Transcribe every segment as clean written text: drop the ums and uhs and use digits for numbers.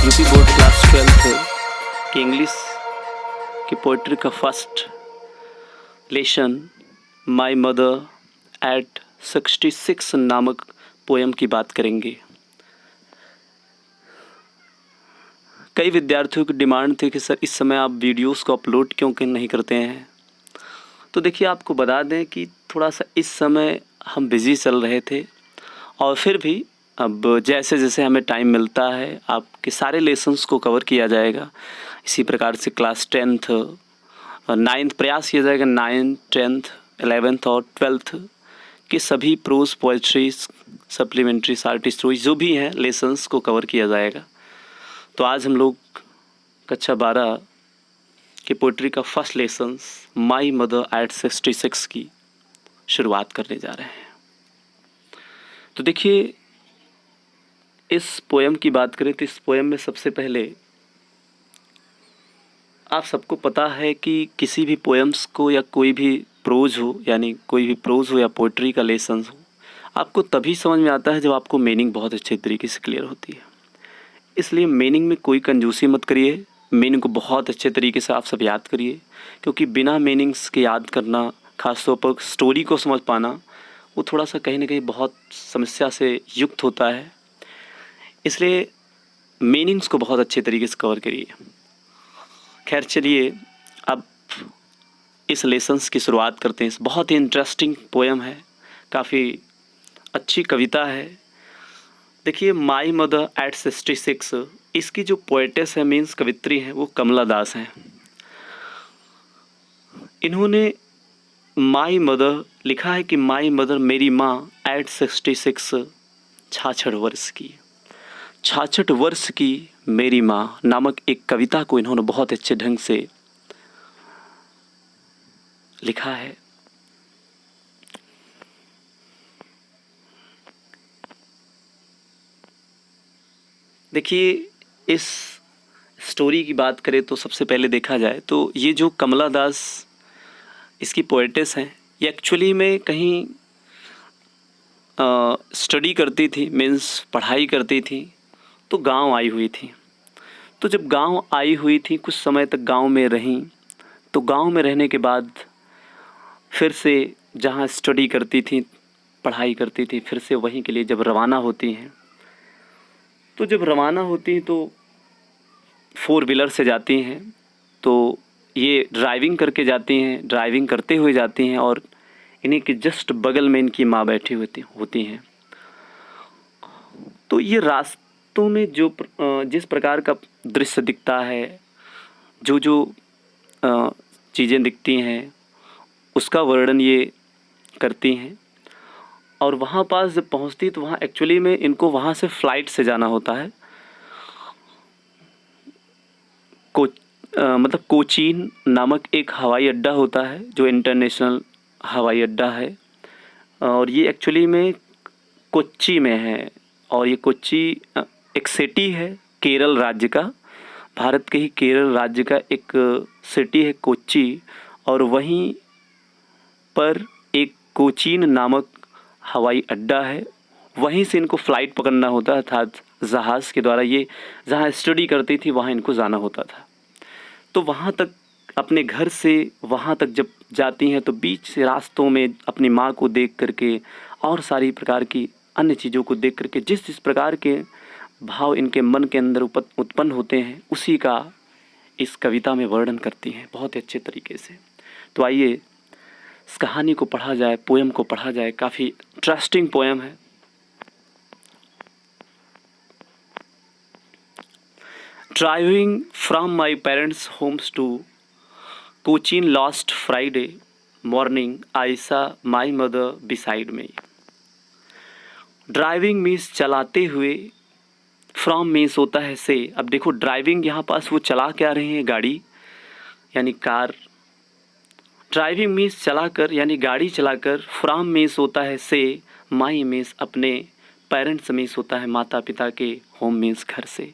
UP board class 12 की English की poetry का first lesson my mother eight 66 नामक पोएम की बात करेंगे। कई विद्यार्थियों की डिमांड थी कि सर इस समय आप वीडियोस को अपलोड क्यों नहीं करते हैं। तो देखिए, आपको बता दें कि थोड़ा सा इस समय हम बिज़ी चल रहे थे और फिर भी अब जैसे जैसे हमें टाइम मिलता है आपके सारे लेसन्स को कवर किया जाएगा। इसी प्रकार से क्लास 10th और 9th प्रयास किया जाएगा, 9th 10th 11th और 12th के सभी prose poetries supplementary art story जो भी हैं लेसन्स को कवर किया जाएगा। तो आज हम लोग कक्षा 12 की पोइट्री का first lessons my mother eight 66 की शुरुआत करने जा रहे हैं। तो देखिए, इस पोएम की बात करें तो इस पोएम में सबसे पहले आप सबको पता है कि किसी भी पोएम्स को या कोई भी प्रोज हो, यानी कोई भी प्रोज हो या पोइट्री का लेसन हो, आपको तभी समझ में आता है जब आपको मीनिंग बहुत अच्छे तरीके से क्लियर होती है। इसलिए मीनिंग में कोई कंजूसी मत करिए, मीनिंग को बहुत अच्छे तरीके से आप सब याद करिए, क्योंकि बिना मीनिंग्स के याद करना, खासतौर पर स्टोरी को समझ पाना, वो थोड़ा सा कहीं ना कहीं बहुत समस्या से युक्त होता है। इसलिए मीनिंग्स को बहुत अच्छे तरीके से कवर करिए। खैर चलिए, अब इस लेसन्स की शुरुआत करते हैं। बहुत ही इंटरेस्टिंग पोएम है, काफ़ी अच्छी कविता है। देखिए, माई मदर एट 66, इसकी जो पोएटेस है, मीन्स कवित्री हैं, वो कमला दास हैं। इन्होंने माई मदर लिखा है कि माई मदर मेरी माँ एट 66 66 वर्ष की, 66 वर्ष की मेरी माँ नामक एक कविता को इन्होंने बहुत अच्छे ढंग से लिखा है। देखिए, इस स्टोरी की बात करें तो सबसे पहले देखा जाए तो ये जो कमला दास इसकी पोएटेस हैं, ये एक्चुअली में कहीं स्टडी करती थी, मीन्स पढ़ाई करती थी, तो गांव आई हुई थी। तो जब गांव आई हुई थी, कुछ समय तक गांव में रहीं, तो गांव में रहने के बाद फिर से जहां स्टडी करती थी, पढ़ाई करती थी, फिर से वहीं के लिए जब रवाना होती हैं, तो जब रवाना होती हैं तो 4 व्हीलर से जाती हैं। तो ये ड्राइविंग करके जाती हैं, ड्राइविंग करते हुए जाती हैं और इन्हीं के जस्ट बगल में इनकी माँ बैठी होती हैं। तो ये रास्तों में जो जिस प्रकार का दृश्य दिखता है, जो जो चीज़ें दिखती हैं, उसका वर्णन ये करती हैं। और वहाँ पास जब पहुँचती तो वहाँ एक्चुअली में इनको वहाँ से फ़्लाइट से जाना होता है। मतलब कोचीन नामक एक हवाई अड्डा होता है जो इंटरनेशनल हवाई अड्डा है, और ये एक्चुअली में कोच्चि में है। और ये कोच्चि एक सिटी है केरल राज्य का, भारत के ही केरल राज्य का एक सिटी है कोच्चि, और वहीं पर एक कोचीन नामक हवाई अड्डा है। वहीं से इनको फ़्लाइट पकड़ना होता था, जहाज़ के द्वारा। ये जहाँ स्टडी करती थी वहाँ इनको जाना होता था। तो वहाँ तक अपने घर से वहाँ तक जब जाती हैं तो बीच से रास्तों में अपनी माँ को देख करके और सारी प्रकार की अन्य चीज़ों को देख करके जिस जिस प्रकार के भाव इनके मन के अंदर उत्पन्न होते हैं, उसी का इस कविता में वर्णन करती हैं बहुत ही अच्छे तरीके से। तो आइए इस कहानी को पढ़ा जाए, पोएम को पढ़ा जाए। काफ़ी इंटरेस्टिंग पोएम है। Driving from my parents' homes to Cochin last Friday morning, I saw my mother beside me. Driving means चलाते हुए, फ्रॉम मीन्स होता है से। अब देखो, ड्राइविंग यहाँ पास वो चला क्या रहे हैं, गाड़ी यानी कार। ड्राइविंग मीन्स चलाकर यानी गाड़ी चलाकर, फ्रॉम मीन्स होता है से, माई मीन्स अपने, पेरेंट्स मीन्स होता है माता पिता के, होम मीन्स घर से।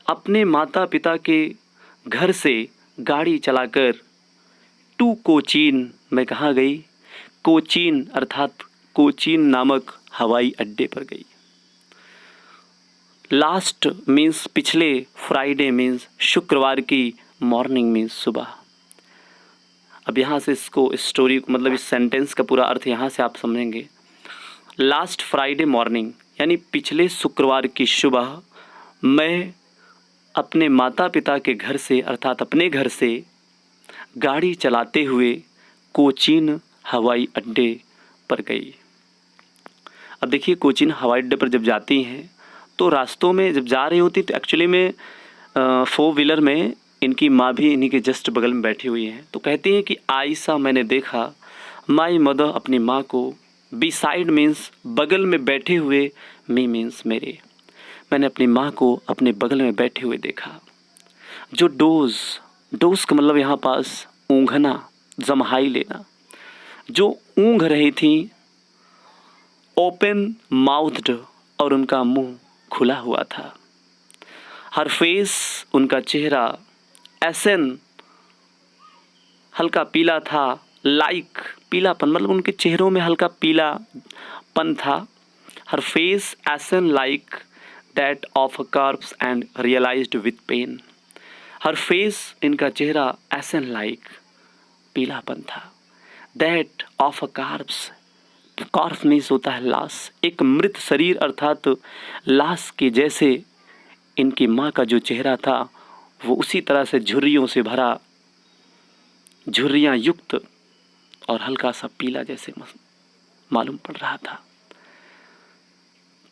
अपने माता पिता के घर से गाड़ी चलाकर टू कोचीन, मैं कहाँ गई, कोचीन अर्थात कोचीन नामक हवाई अड्डे पर गई। लास्ट मीन्स पिछले, फ्राइडे मीन्स शुक्रवार की, मॉर्निंग मीन्स सुबह। अब यहाँ से इसको स्टोरी को मतलब इस सेंटेंस का पूरा अर्थ यहाँ से आप समझेंगे। लास्ट फ्राइडे मॉर्निंग यानी पिछले शुक्रवार की सुबह मैं अपने माता पिता के घर से अर्थात अपने घर से गाड़ी चलाते हुए कोचीन हवाई अड्डे पर गई। अब देखिए कोचीन हवाई अड्डे पर जब जाती हैं तो रास्तों में जब जा रही होती तो एक्चुअली में 4 व्हीलर में इनकी माँ भी इन्हीं के जस्ट बगल में बैठी हुई हैं। तो कहती हैं कि आयशा मैंने देखा माई मदर अपनी माँ को, बिसाइड मीन्स बगल में बैठे हुए, मी मीन्स मेरे, मैंने अपनी माँ को अपने बगल में बैठे हुए देखा। जो डोज का मतलब यहाँ पास ऊँघना, जम्हाई लेना, जो ऊँघ रही थी, ओपन माउथड और उनका मुंह खुला हुआ था। हर फेस उनका चेहरा, एसन हल्का पीला था, लाइक पीलापन मतलब उनके चेहरों में हल्का पीलापन था। Her face ashen like that of a corpse and realized with pain. Her face इनका चेहरा एसन लाइक पीलापन था, that of a corpse, corpse means होता है लाश, एक मृत शरीर अर्थात लाश के जैसे इनकी माँ का जो चेहरा था वो उसी तरह से झुर्रियों से भरा, झुर्रियाँ युक्त और हल्का सा पीला जैसे मालूम पड़ रहा था।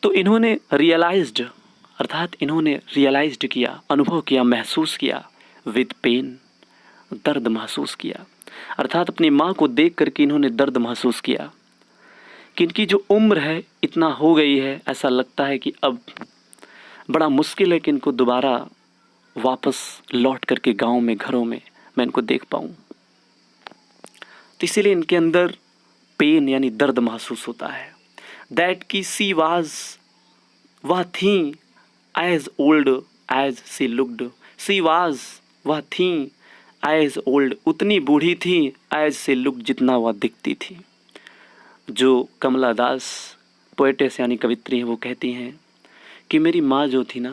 तो इन्होंने रियलाइज्ड अर्थात इन्होंने रियलाइज्ड किया, अनुभव किया, महसूस किया, विद पेन दर्द महसूस किया, अर्थात अपनी माँ को देख करके इन्होंने दर्द महसूस किया कि इनकी जो उम्र है इतना हो गई है, ऐसा लगता है कि अब बड़ा मुश्किल है कि इनको दोबारा वापस लौट करके गांव में, घरों में मैं इनको देख पाऊँ। तो इसीलिए इनके अंदर पेन यानी दर्द महसूस होता है। दैट की सी वाज, वह थी, as old as she looked, she was वह थी, एज ओल्ड उतनी बूढ़ी थी, एज सी लुक्ड जितना वह दिखती थी। जो कमला दास पोएटेस यानी कवित्री हैं वो कहती हैं कि मेरी माँ जो थी ना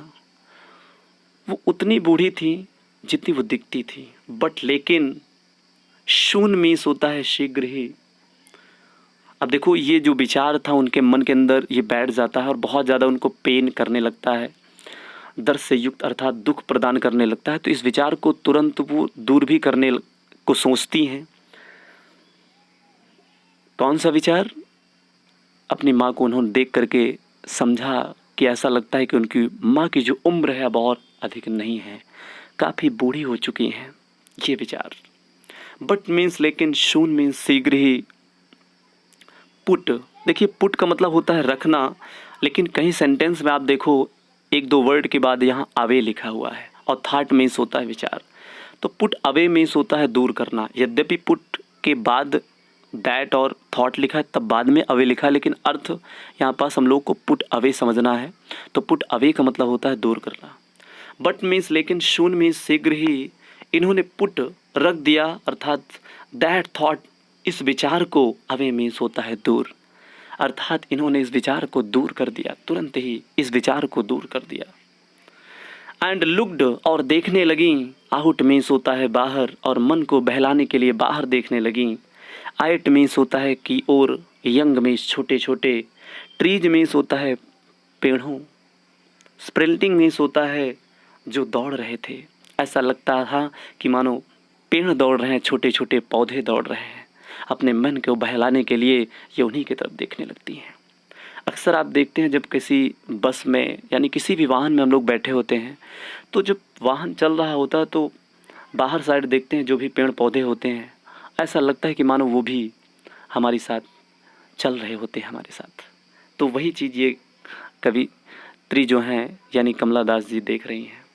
वो उतनी बूढ़ी थी जितनी वो दिखती थी, बट लेकिन शून मीस होता है शीघ्र ही। अब देखो ये जो विचार था उनके मन के अंदर ये बैठ जाता है और बहुत ज़्यादा उनको पेन करने लगता है, दर्द से युक्त अर्थात दुख प्रदान करने लगता है। तो इस विचार को तुरंत वो दूर भी करने को सोचती हैं। कौन सा विचार? अपनी माँ को उन्होंने देख करके समझा कि ऐसा लगता है कि उनकी माँ की जो उम्र है बहुत अधिक नहीं है, काफ़ी बूढ़ी हो चुकी हैं, ये विचार। बट मीन्स लेकिन शून मीन्स शीघ्र ही। पुट, देखिए पुट का मतलब होता है रखना, लेकिन कहीं सेंटेंस में आप देखो 1-2 वर्ड के बाद यहाँ अवे लिखा हुआ है और थॉट मीन्स होता है विचार। तो पुट अवे मीन्स होता है दूर करना। यद्यपि पुट के बाद दैट और थॉट लिखा है तब बाद में अवे लिखा है, लेकिन अर्थ यहाँ पास हम लोग को पुट अवे समझना है। तो पुट अवे का मतलब होता है दूर करना। बट मीन्स लेकिन शून मीन्स शीघ्र ही इन्होंने पुट रख दिया अर्थात दैट थॉट इस विचार को, अवे मीन्स होता है दूर, अर्थात इन्होंने इस विचार को दूर कर दिया, तुरंत ही इस विचार को दूर कर दिया। एंड लुक्ड और देखने लगी, आउट मीन्स होता है बाहर और मन को बहलाने के लिए बाहर देखने लगी। आइट मीन्स होता है की ओर, यंग मीन्स छोटे छोटे, ट्रीज मीन्स होता है पेड़ों, स्प्रिंटिंग मीन्स होता है जो दौड़ रहे थे। ऐसा लगता था कि मानो पेड़ दौड़ रहे हैं, छोटे छोटे पौधे दौड़ रहे हैं। अपने मन को बहलाने के लिए ये उन्हीं की तरफ देखने लगती हैं। अक्सर आप देखते हैं जब किसी बस में यानी किसी भी वाहन में हम लोग बैठे होते हैं तो जब वाहन चल रहा होता है तो बाहर साइड देखते हैं जो भी पेड़ पौधे होते हैं, ऐसा लगता है कि मानो वो भी हमारे साथ चल रहे होते हैं हमारे साथ। तो वही चीज़ ये कवित्री जो हैं यानी कमला दास जी देख रही हैं।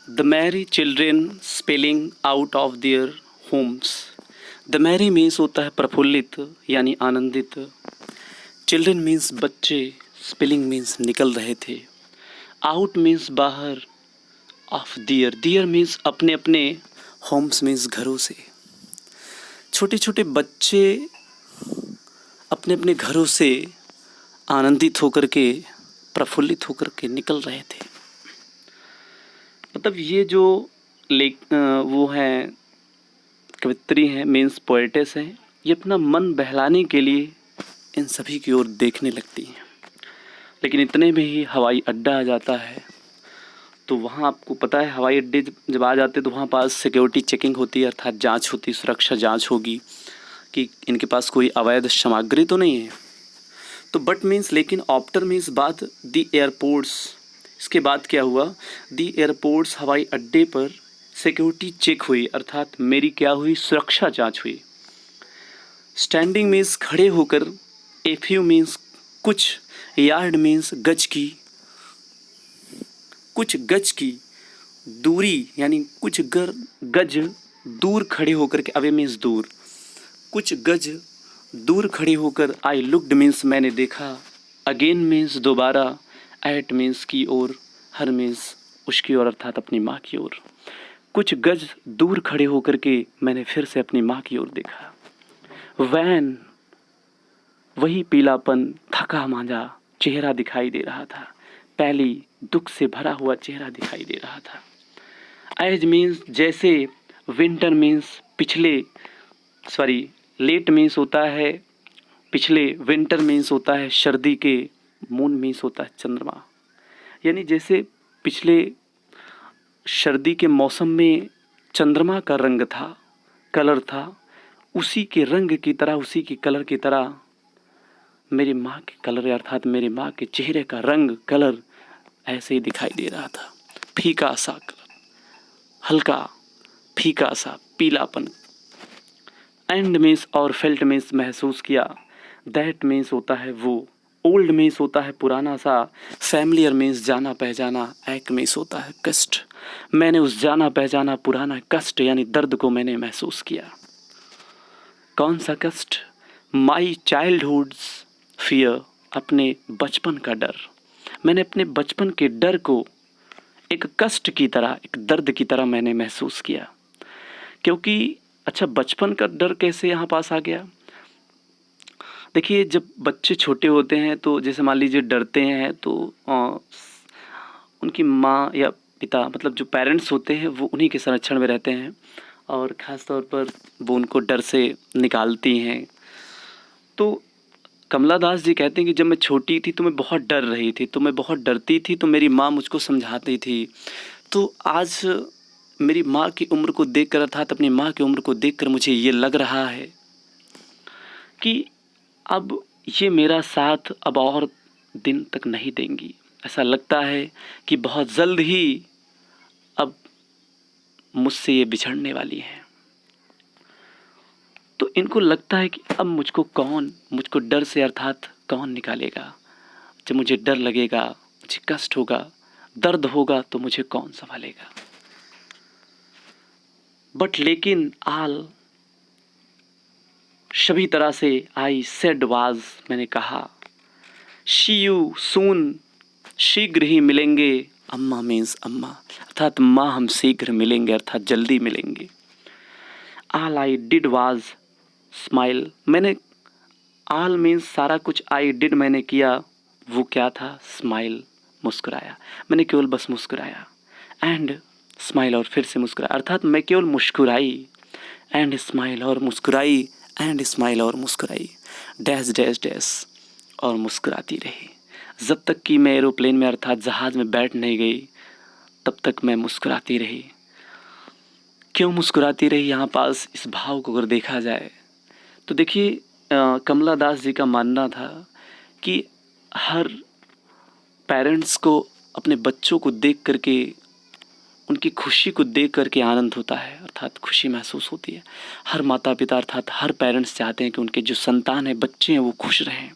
The merry children spilling out of their homes. The merry means होता है प्रफुल्लित यानी आनंदित। Children means बच्चे, spilling means निकल रहे थे, out means बाहर, of their, their means अपने अपने, homes means घरों से। छोटे छोटे बच्चे अपने अपने घरों से आनंदित होकर के, प्रफुल्लित होकर के निकल रहे थे। मतलब ये जो वो हैं, कवित्री हैं, मीन्स पोएटेस हैं, ये अपना मन बहलाने के लिए इन सभी की ओर देखने लगती हैं। लेकिन इतने में ही हवाई अड्डा आ जाता है। तो वहाँ आपको पता है, हवाई अड्डे जब आ जाते हैं तो वहाँ पास सिक्योरिटी चेकिंग होती है, अर्थात जांच होती है, सुरक्षा जांच होगी कि इनके पास कोई अवैध सामग्री तो नहीं है। तो बट मीन्स, लेकिन आफ्टर मीन्स बाद दी एयरपोर्ट्स, इसके बाद क्या हुआ, दी एयरपोर्ट्स, हवाई अड्डे पर सिक्योरिटी चेक हुई, अर्थात मेरी क्या हुई, सुरक्षा जांच हुई। स्टैंडिंग मीन्स खड़े होकर, ए फ्यू मीन्स कुछ, यार्ड मीन्स गज की, कुछ गज की दूरी, यानी कुछ गज दूर खड़े होकर के, अवे मीन्स दूर, कुछ गज दूर खड़े होकर, आई लुक्ड मीन्स मैंने देखा, अगेन मीन्स दोबारा, एट मीन्स की ओर, हर मीन्स उसकी ओर, अर्थात अपनी माँ की ओर। कुछ गज दूर खड़े होकर के मैंने फिर से अपनी माँ की ओर देखा। वैन, वही पीलापन, थका मांझा चेहरा दिखाई दे रहा था, पहली दुख से भरा हुआ चेहरा दिखाई दे रहा था। एज मीन्स जैसे, विंटर मीन्स पिछले, सॉरी लेट मीन्स होता है पिछले, विंटर मीन्स होता है सर्दी के, मून मीन्स होता है चंद्रमा, यानी जैसे पिछले सर्दी के मौसम में चंद्रमा का रंग था, कलर था, उसी के रंग की तरह, उसी की कलर की तरह मेरी माँ के कलर, अर्थात मेरी माँ के चेहरे का रंग, कलर ऐसे ही दिखाई दे रहा था। फीका सा कलर, हल्का फीका सा पीलापन। एंड मीन्स और फेल्ट मीन्स महसूस किया, दैट मीन्स होता है वो, ओल्ड मीन्स होता है पुराना सा, फैमिलियर मीन्स जाना पहचाना, एक मीन्स होता है कष्ट। मैंने उस जाना पहचाना पुराना कष्ट यानी दर्द को मैंने महसूस किया। कौन सा कष्ट? माई चाइल्डहुड्स फियर, अपने बचपन का डर। मैंने अपने बचपन के डर को एक कष्ट की तरह, एक दर्द की तरह मैंने महसूस किया। क्योंकि अच्छा, बचपन का डर कैसे यहाँ पास आ गया? देखिए, जब बच्चे छोटे होते हैं तो जैसे मान लीजिए डरते हैं तो उनकी माँ या पिता, मतलब जो पेरेंट्स होते हैं, वो उन्हीं के संरक्षण में रहते हैं और ख़ास तौर पर वो उनको डर से निकालती हैं। तो कमला दास जी कहते हैं कि जब मैं छोटी थी तो मैं बहुत डर रही थी, तो मैं बहुत डरती थी, तो मेरी माँ मुझको समझाती थी। तो आज मेरी माँ की उम्र को देखकर, अर्थात अपनी माँ की उम्र को देखकर मुझे ये लग रहा है कि अब ये मेरा साथ अब और दिन तक नहीं देंगी। ऐसा लगता है कि बहुत जल्द ही अब मुझसे ये बिछड़ने वाली हैं। तो इनको लगता है कि अब मुझको डर से, अर्थात कौन निकालेगा? जब मुझे डर लगेगा, मुझे कष्ट होगा, दर्द होगा, तो मुझे कौन संभालेगा? बट लेकिन आल, सभी तरह से, आई सेड वाज, मैंने कहा, शी यू सून, शीघ्र ही मिलेंगे, अम्मा मीन्स अम्मा, अर्थात माँ हम शीघ्र मिलेंगे, अर्थात जल्दी मिलेंगे। आल आई डिड वाज स्माइल, मैंने, आल मीन्स सारा कुछ, आई डिड मैंने किया, वो क्या था? स्माइल, मुस्कुराया। मैंने केवल बस मुस्कुराया। एंड स्माइल, और फिर से मुस्कुराया, अर्थात मैं केवल मुस्कुराई। एंड स्माइल, और मुस्कुराई। एंड स्माइल, और मुस्कुराई। डैश डैश डैश, और मुस्कुराती रही। जब तक कि मैं एरोप्लेन में, अर्थात जहाज़ में बैठ नहीं गई, तब तक मैं मुस्कुराती रही। क्यों मुस्कुराती रही? यहाँ पास इस भाव को अगर देखा जाए तो देखिए, कमला दास जी का मानना था कि हर पेरेंट्स को अपने बच्चों को देख करके, उनकी खुशी को देख करके आनंद होता है, अर्थात खुशी महसूस होती है। हर माता पिता, अर्थात हर पेरेंट्स चाहते हैं कि उनके जो संतान है, बच्चे हैं, वो खुश रहें।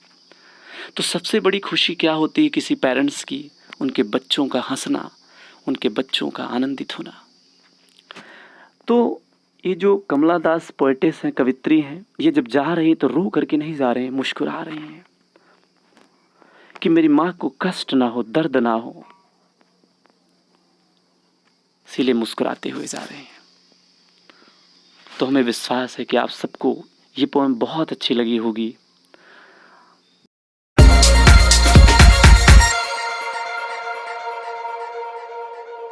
तो सबसे बड़ी खुशी क्या होती है किसी पेरेंट्स की? उनके बच्चों का हंसना, उनके बच्चों का आनंदित होना। तो ये जो कमला दास पोएटेस हैं, कवित्री हैं, ये जब जा रही तो रो करके नहीं जा रहे हैं, मुस्कुरा रहे हैं कि मेरी माँ को कष्ट ना हो, दर्द ना हो, इसीलिए मुस्कुराते हुए जा रहे हैं। तो हमें विश्वास है कि आप सबको ये पोएम बहुत अच्छी लगी होगी।